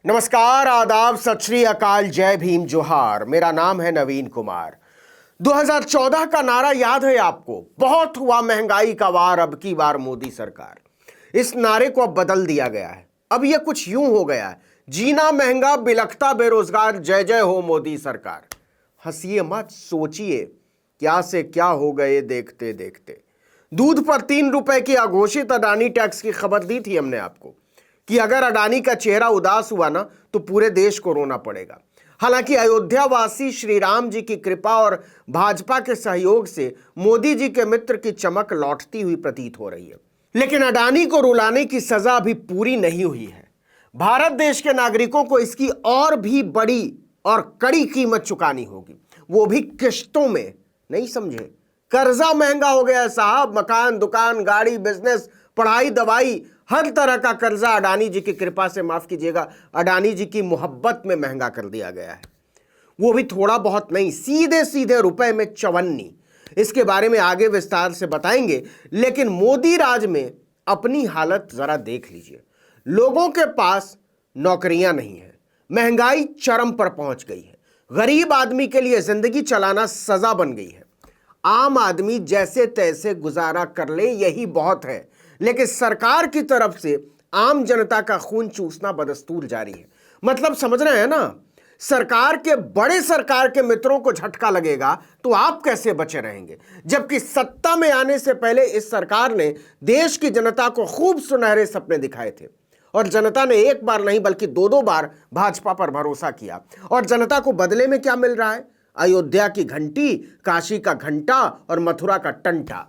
नमस्कार, आदाब, सत श्री अकाल, जय भीम, जोहार। मेरा नाम है नवीन कुमार। 2014 का नारा याद है आपको? बहुत हुआ महंगाई का वार, अब की बार मोदी सरकार। इस नारे को अब बदल दिया गया है। अब यह कुछ यूं हो गया है, जीना महंगा, बिलखता बेरोजगार, जय जय हो मोदी सरकार। हंसिए मत, सोचिए क्या से क्या हो गए देखते देखते। दूध पर 3 रुपए की अघोषित अडानी टैक्स की खबर दी थी हमने आपको कि अगर अडानी का चेहरा उदास हुआ ना तो पूरे देश को रोना पड़ेगा। हालांकि अयोध्यावासी श्री राम जी की कृपा और भाजपा के सहयोग से मोदी जी के मित्र की चमक लौटती हुई प्रतीत हो रही है। लेकिन अडानी को रुलाने की सजा अभी पूरी नहीं हुई है। भारत देश के नागरिकों को इसकी और भी बड़ी और कड़ी कीमत चुकानी होगी, वो भी किश्तों में। नहीं समझे? कर्जा महंगा हो गया है साहब। मकान, दुकान, गाड़ी, बिजनेस, पढ़ाई, दवाई, हर तरह का कर्जा अडानी जी की कृपा से, माफ कीजिएगा, अडानी जी की मोहब्बत में महंगा कर दिया गया है। वो भी थोड़ा बहुत नहीं, सीधे सीधे रुपए में 54। इसके बारे में आगे विस्तार से बताएंगे। लेकिन मोदी राज में अपनी हालत जरा देख लीजिए। लोगों के पास नौकरियां नहीं है, महंगाई चरम पर पहुंच गई है, गरीब आदमी के लिए जिंदगी चलाना सजा बन गई है। आम आदमी जैसे तैसे गुजारा कर ले यही बहुत है, लेकिन सरकार की तरफ से आम जनता का खून चूसना बदस्तूर जारी है। मतलब समझ रहे हैं ना? सरकार के बड़े सरकार के मित्रों को झटका लगेगा तो आप कैसे बचे रहेंगे, जबकि सत्ता में आने से पहले इस सरकार ने देश की जनता को खूब सुनहरे सपने दिखाए थे और जनता ने एक बार नहीं बल्कि दो बार भाजपा पर भरोसा किया। और जनता को बदले में क्या मिल रहा है? अयोध्या की घंटी, काशी का घंटा और मथुरा का टंटा।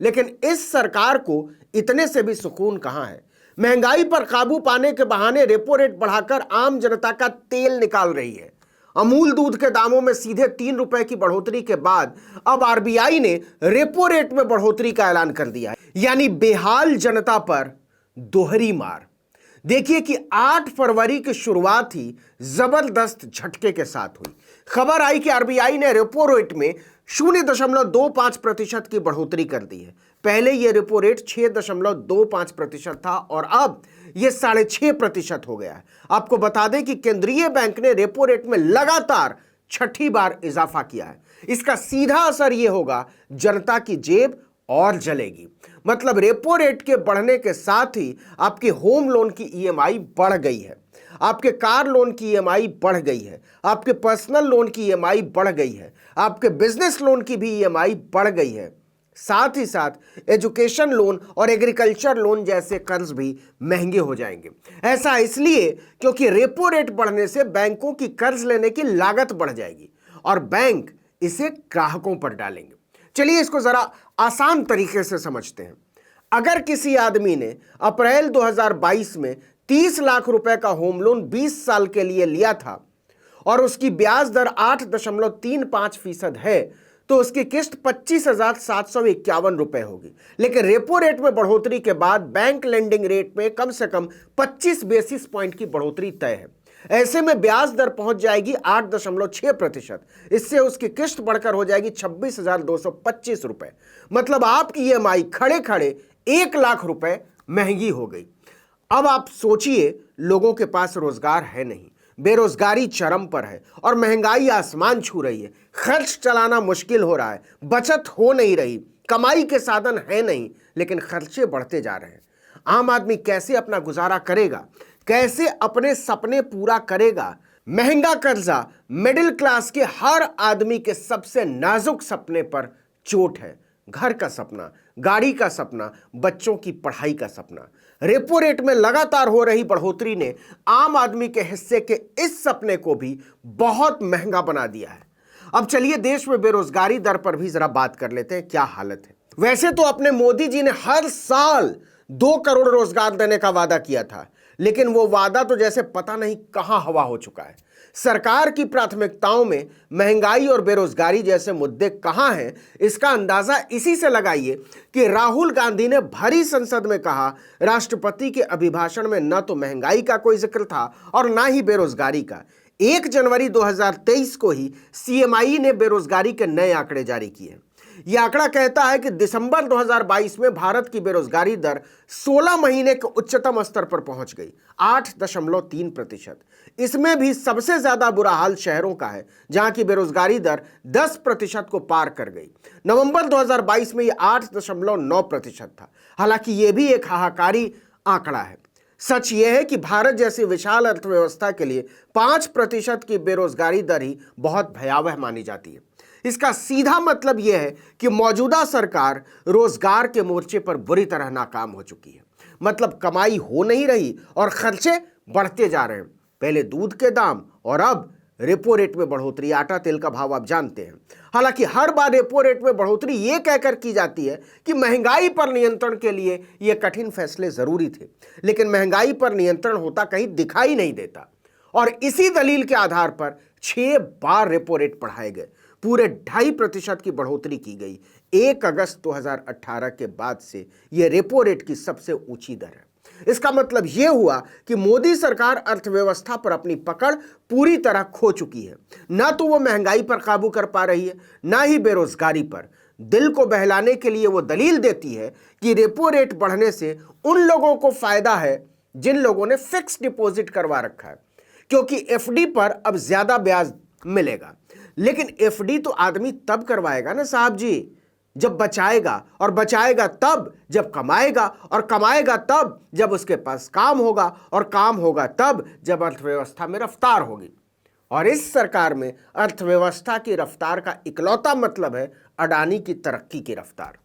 लेकिन इस सरकार को इतने से भी सुकून कहां है। महंगाई पर काबू पाने के बहाने रेपो रेट बढ़ाकर आम जनता का तेल निकाल रही है। अमूल दूध के दामों में सीधे 3 रुपए की बढ़ोतरी के बाद अब आरबीआई ने रेपो रेट में बढ़ोतरी का ऐलान कर दिया है, यानी बेहाल जनता पर दोहरी मार। देखिए कि 8 फरवरी की शुरुआत ही जबरदस्त झटके के साथ हुई। खबर आई कि आरबीआई ने रेपो रेट में 0.25% की बढ़ोतरी कर दी है। पहले यह रेपो रेट 6.25% था और अब यह 6.5% हो गया है। आपको बता दें कि केंद्रीय बैंक ने रेपो रेट में लगातार 6ठी बार इजाफा किया है। इसका सीधा असर यह होगा, जनता की जेब और जलेगी। मतलब रेपो रेट के बढ़ने के साथ ही आपके होम लोन की ईएमआई बढ़ गई है, आपके कार लोन की ईएमआई बढ़ गई है, आपके पर्सनल लोन की ईएमआई बढ़ गई है, आपके बिजनेस लोन की भी ईएमआई बढ़ गई है। साथ ही साथ एजुकेशन लोन और एग्रीकल्चर लोन जैसे कर्ज भी महंगे हो जाएंगे। ऐसा इसलिए क्योंकि रेपो रेट बढ़ने से बैंकों की कर्ज लेने की लागत बढ़ जाएगी और बैंक इसे ग्राहकों पर डालेंगे। चलिए इसको जरा आसान तरीके से समझते हैं। अगर किसी आदमी ने अप्रैल 2022 में 30 लाख रुपए का होम लोन 20 साल के लिए लिया था और उसकी ब्याज दर 8.35% है, तो उसकी किस्त 25,751 रुपए होगी। लेकिन रेपो रेट में बढ़ोतरी के बाद बैंक लेंडिंग रेट में कम से कम 25 बेसिस पॉइंट की बढ़ोतरी तय है। ऐसे में ब्याज दर पहुंच जाएगी 8.6%। इससे उसकी किस्त बढ़कर हो जाएगी 26,225 रुपए। मतलब आपकी ईएमआई खड़े खड़े 1 लाख रुपए महंगी हो गई। अब आप सोचिए, लोगों के पास रोजगार है नहीं, बेरोजगारी चरम पर है और महंगाई आसमान छू रही है। खर्च चलाना मुश्किल हो रहा है, बचत हो नहीं रही, कमाई के साधन है नहीं, लेकिन खर्चे बढ़ते जा रहे हैं। आम आदमी कैसे अपना गुजारा करेगा, कैसे अपने सपने पूरा करेगा? महंगा कर्जा मिडिल क्लास के हर आदमी के सबसे नाजुक सपने पर चोट है। घर का सपना, गाड़ी का सपना, बच्चों की पढ़ाई का सपना। रेपो रेट में लगातार हो रही बढ़ोतरी ने आम आदमी के हिस्से के इस सपने को भी बहुत महंगा बना दिया है। अब चलिए देश में बेरोजगारी दर पर भी जरा बात कर लेते हैं, क्या हालत है। वैसे तो अपने मोदी जी ने हर साल 2 करोड़ रोजगार देने का वादा किया था, लेकिन वो वादा तो जैसे पता नहीं कहां हवा हो चुका है। सरकार की प्राथमिकताओं में महंगाई और बेरोजगारी जैसे मुद्दे कहां हैं, इसका अंदाजा इसी से लगाइए कि राहुल गांधी ने भरी संसद में कहा, राष्ट्रपति के अभिभाषण में न तो महंगाई का कोई जिक्र था और ना ही बेरोजगारी का। 1 जनवरी 2023 को ही सीएमआई ने बेरोजगारी के नए आंकड़े जारी किए। यह आंकड़ा कहता है कि दिसंबर 2022 में भारत की बेरोजगारी दर 16 महीने के उच्चतम स्तर पर पहुंच गई, 8.3%। इसमें भी सबसे ज्यादा बुरा हाल शहरों का है, जहां की बेरोजगारी दर 10% को पार कर गई। नवंबर 2022 में यह 8.9% था। हालांकि यह भी एक हाहाकारी आंकड़ा है। सच यह है कि भारत जैसी विशाल अर्थव्यवस्था के लिए 5% की बेरोजगारी दर ही बहुत भयावह मानी जाती है। इसका सीधा मतलब यह है कि मौजूदा सरकार रोजगार के मोर्चे पर बुरी तरह नाकाम हो चुकी है। मतलब कमाई हो नहीं रही और खर्चे बढ़ते जा रहे हैं। पहले दूध के दाम और अब रेपो रेट में बढ़ोतरी, आटा तेल का भाव आप जानते हैं। हालांकि हर बार रेपो रेट में बढ़ोतरी यह कहकर की जाती है कि महंगाई पर नियंत्रण के लिए यह कठिन फैसले जरूरी थे, लेकिन महंगाई पर नियंत्रण होता कहीं दिखाई नहीं देता। और इसी दलील के आधार पर 6 बार रेपो रेट बढ़ाए गए, पूरे 2.5% की बढ़ोतरी की गई। 1 अगस्त 2018 के बाद से यह रेपो रेट की सबसे ऊंची दर है। इसका मतलब यह हुआ कि मोदी सरकार अर्थव्यवस्था पर अपनी पकड़ पूरी तरह खो चुकी है। ना तो वो महंगाई पर काबू कर पा रही है, ना ही बेरोजगारी पर। दिल को बहलाने के लिए वो दलील देती है कि रेपो रेट बढ़ने से उन लोगों को फायदा है जिन लोगों ने फिक्स डिपॉजिट करवा रखा है, क्योंकि एफडी पर अब ज्यादा ब्याज मिलेगा। लेकिन एफडी तो आदमी तब करवाएगा ना साहब जी, जब बचाएगा, और बचाएगा तब जब कमाएगा, और कमाएगा तब जब उसके पास काम होगा, और काम होगा तब जब अर्थव्यवस्था में रफ्तार होगी। और इस सरकार में अर्थव्यवस्था की रफ्तार का इकलौता मतलब है अडानी की तरक्की की रफ्तार।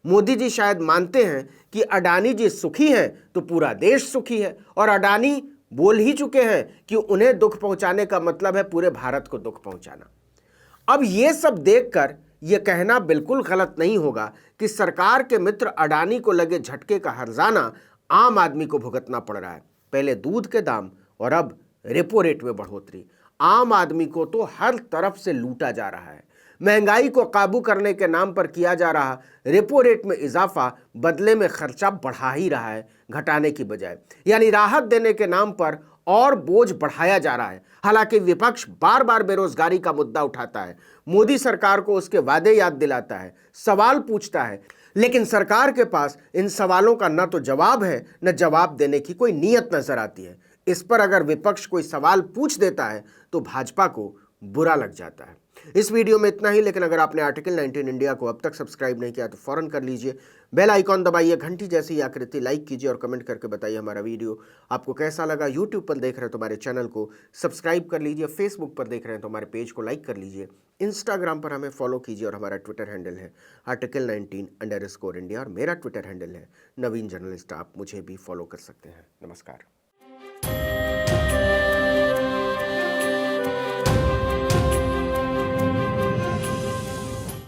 मोदी जी शायद मानते हैं कि अडानी जी सुखी हैं तो पूरा देश सुखी है, और अडानी बोल ही चुके हैं कि उन्हें दुख पहुंचाने का मतलब है पूरे भारत को दुख पहुंचाना। अब यह सब देखकर यह कहना बिल्कुल गलत नहीं होगा कि सरकार के मित्र अडानी को लगे झटके का हर्जाना आम आदमी को भुगतना पड़ रहा है। पहले दूध के दाम और अब रेपो रेट में बढ़ोतरी। आम आदमी को तो हर तरफ से लूटा जा रहा है। महंगाई को काबू करने के नाम पर किया जा रहा रेपो रेट में इजाफा बदले में खर्चा बढ़ा ही रहा है, घटाने की बजाय। यानी राहत देने के नाम पर और बोझ बढ़ाया जा रहा है। हालांकि विपक्ष बार बार बेरोजगारी का मुद्दा उठाता है, मोदी सरकार को उसके वादे याद दिलाता है, सवाल पूछता है, लेकिन सरकार के पास इन सवालों का न तो जवाब है, न जवाब देने की कोई नीयत नजर आती है। इस पर अगर विपक्ष कोई सवाल पूछ देता है तो भाजपा को बुरा लग जाता है। इस वीडियो में इतना ही, लेकिन अगर आपने आर्टिकल 19 इंडिया को अब तक सब्सक्राइब नहीं किया तो फौरन कर लीजिए। बेल आइकॉन दबाइए, घंटी जैसी आकृति लाइक कीजिए और कमेंट करके बताइए हमारा वीडियो आपको कैसा लगा। यूट्यूब पर देख रहे हैं तो हमारे चैनल को सब्सक्राइब कर लीजिए, फेसबुक पर देख रहे हैं तो हमारे पेज को लाइक कर लीजिए, इंस्टाग्राम पर हमें फॉलो कीजिए और हमारा ट्विटर हैंडल है article19_India और मेरा ट्विटर हैंडल है नवीन जर्नलिस्ट। आप मुझे भी फॉलो कर सकते हैं। नमस्कार।